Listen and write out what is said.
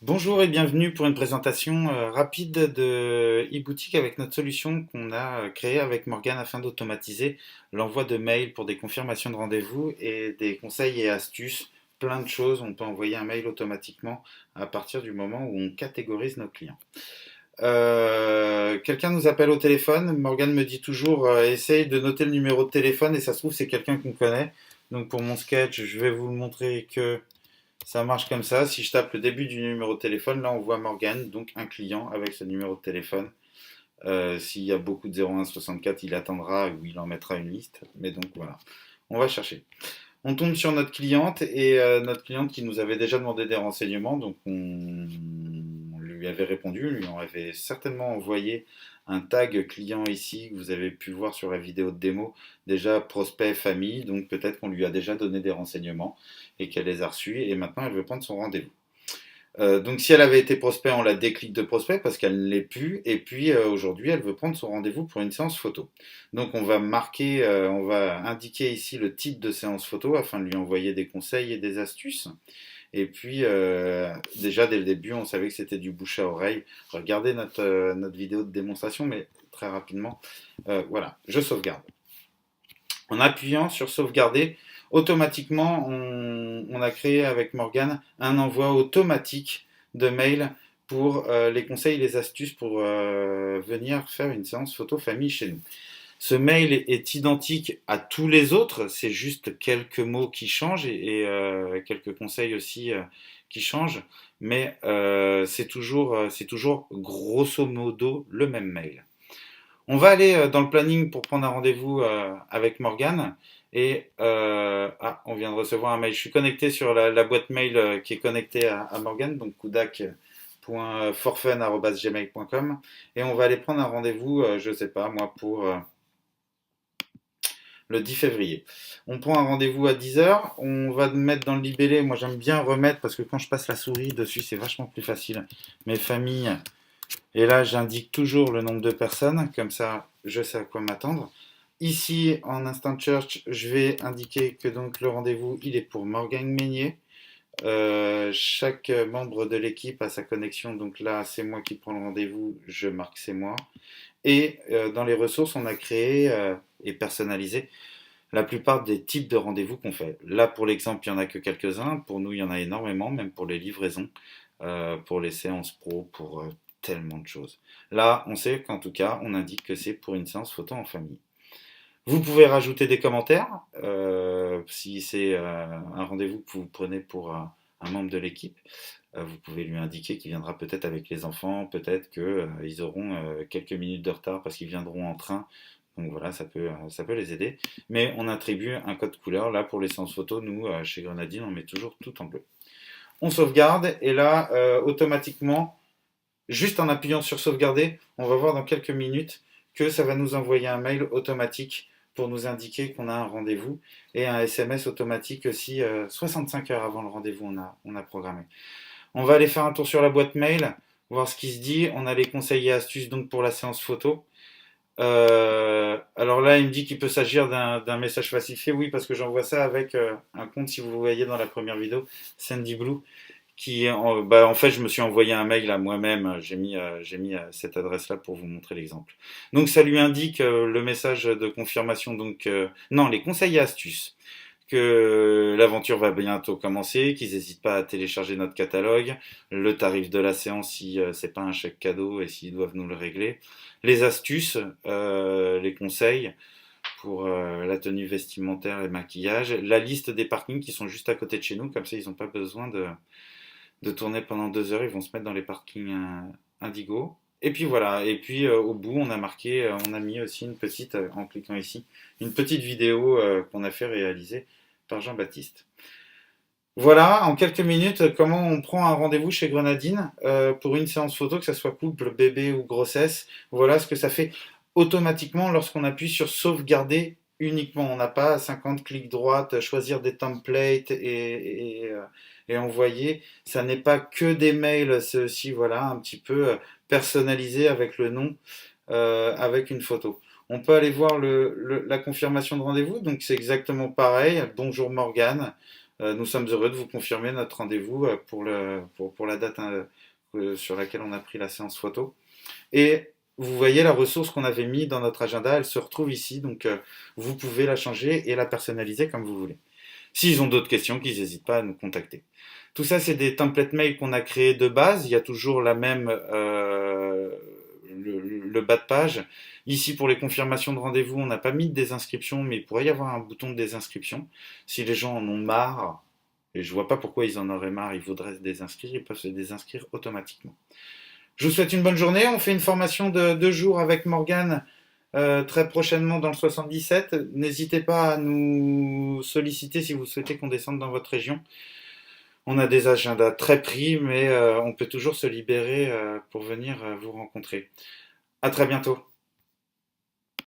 Bonjour et bienvenue pour une présentation rapide de e-boutique avec notre solution qu'on a créée avec Morgane afin d'automatiser l'envoi de mails pour des confirmations de rendez-vous et des conseils et astuces, plein de choses. On peut envoyer un mail automatiquement à partir du moment où on catégorise nos clients. Quelqu'un nous appelle au téléphone. Morgane me dit toujours essaye de noter le numéro de téléphone et ça se trouve c'est quelqu'un qu'on connaît. Donc pour mon sketch, je vais vous le montrer que ça marche comme ça. Si je tape le début du numéro de téléphone, là on voit Morgane, donc un client avec ce numéro de téléphone. S'il y a beaucoup de 0164, il attendra ou il en mettra une liste. Mais donc voilà, on va chercher. On tombe sur notre cliente et notre cliente qui nous avait déjà demandé des renseignements, donc on lui avait répondu, lui en avait certainement envoyé un tag client ici que vous avez pu voir sur la vidéo de démo, déjà prospect famille, donc peut-être qu'on lui a déjà donné des renseignements et qu'elle les a reçus et maintenant elle veut prendre son rendez-vous. Donc si elle avait été prospect, on la déclique de prospect parce qu'elle ne l'est plus. Et puis aujourd'hui, elle veut prendre son rendez-vous pour une séance photo. Donc on va marquer, on va indiquer ici le type de séance photo afin de lui envoyer des conseils et des astuces. Et puis déjà dès le début, on savait que c'était du bouche à oreille. Regardez notre vidéo de démonstration, mais très rapidement. Voilà, je sauvegarde. En appuyant sur sauvegarder, automatiquement, on a créé avec Morgane un envoi automatique de mail pour les conseils et les astuces pour venir faire une séance photo famille chez nous. Ce mail est identique à tous les autres, c'est juste quelques mots qui changent et quelques conseils aussi qui changent, mais c'est toujours grosso modo le même mail. On va aller dans le planning pour prendre un rendez-vous avec Morgane. On vient de recevoir un mail. Je suis connecté sur la boîte mail qui est connectée à Morgane, donc kudak.forfun@gmail.com. Et on va aller prendre un rendez-vous, je ne sais pas, moi, pour le 10 février. On prend un rendez-vous à 10h. On va mettre dans le libellé. Moi, j'aime bien remettre parce que quand je passe la souris dessus, c'est vachement plus facile. Mes familles. Et là, j'indique toujours le nombre de personnes, comme ça, je sais à quoi m'attendre. Ici, en Instant Church, je vais indiquer que donc le rendez-vous, il est pour Morgane Meignet. Chaque membre de l'équipe a sa connexion, donc là, c'est moi qui prends le rendez-vous, je marque c'est moi. Et dans les ressources, on a créé et personnalisé la plupart des types de rendez-vous qu'on fait. Là, pour l'exemple, il n'y en a que quelques-uns. Pour nous, il y en a énormément, même pour les livraisons, pour les séances pro, pour tellement de choses. Là, on sait qu'en tout cas, on indique que c'est pour une séance photo en famille. Vous pouvez rajouter des commentaires si c'est un rendez-vous que vous prenez pour un membre de l'équipe. Vous pouvez lui indiquer qu'il viendra peut-être avec les enfants, peut-être qu'ils auront quelques minutes de retard parce qu'ils viendront en train. Donc voilà, ça peut les aider. Mais on attribue un code couleur. Là, pour les séances photo, nous, chez Grenadine, on met toujours tout en bleu. On sauvegarde et là, automatiquement, juste en appuyant sur sauvegarder, on va voir dans quelques minutes que ça va nous envoyer un mail automatique pour nous indiquer qu'on a un rendez-vous et un SMS automatique aussi 65 heures avant le rendez-vous on a programmé. On va aller faire un tour sur la boîte mail, voir ce qui se dit. On a les conseils et astuces donc pour la séance photo. Alors là, il me dit qu'il peut s'agir d'un message falsifié. Oui, parce que j'envoie ça avec un compte, si vous voyez dans la première vidéo, Sandy Blue, en fait, je me suis envoyé un mail à moi-même. J'ai mis cette adresse-là pour vous montrer l'exemple. Donc, ça lui indique le message de confirmation. Donc, non, les conseils et astuces. Que l'aventure va bientôt commencer, qu'ils n'hésitent pas à télécharger notre catalogue, le tarif de la séance si c'est pas un chèque cadeau et s'ils doivent nous le régler, les astuces, les conseils pour la tenue vestimentaire et maquillage, la liste des parkings qui sont juste à côté de chez nous, comme ça ils n'ont pas besoin de tourner pendant 2 heures, ils vont se mettre dans les parkings Indigo. Et puis voilà, et puis au bout on a marqué, on a mis aussi une petite, en cliquant ici, une petite vidéo qu'on a fait réaliser par Jean-Baptiste. Voilà, en quelques minutes, comment on prend un rendez-vous chez Grenadine pour une séance photo, que ce soit couple, bébé ou grossesse. Voilà ce que ça fait automatiquement lorsqu'on appuie sur sauvegarder uniquement. On n'a pas 50 clics droite, choisir des templates et envoyer. Ça n'est pas que des mails, c'est aussi voilà, un petit peu personnalisé avec le nom, avec une photo. On peut aller voir la confirmation de rendez-vous, donc c'est exactement pareil. Bonjour Morgane. Nous sommes heureux de vous confirmer notre rendez-vous pour la date sur laquelle on a pris la séance photo. Et vous voyez la ressource qu'on avait mis dans notre agenda, elle se retrouve ici, donc vous pouvez la changer et la personnaliser comme vous voulez. S'ils ont d'autres questions, qu'ils n'hésitent pas à nous contacter. Tout ça, c'est des templates mail qu'on a créés de base. Il y a toujours la même le bas de page. Ici, pour les confirmations de rendez-vous, on n'a pas mis de désinscription, mais il pourrait y avoir un bouton de désinscription. Si les gens en ont marre, et je vois pas pourquoi ils en auraient marre, ils voudraient se désinscrire, ils peuvent se désinscrire automatiquement. Je vous souhaite une bonne journée. On fait une formation de 2 jours avec Morgane très prochainement dans le 77. N'hésitez pas à nous solliciter si vous souhaitez qu'on descende dans votre région. On a des agendas très pris, mais on peut toujours se libérer pour venir vous rencontrer. À très bientôt.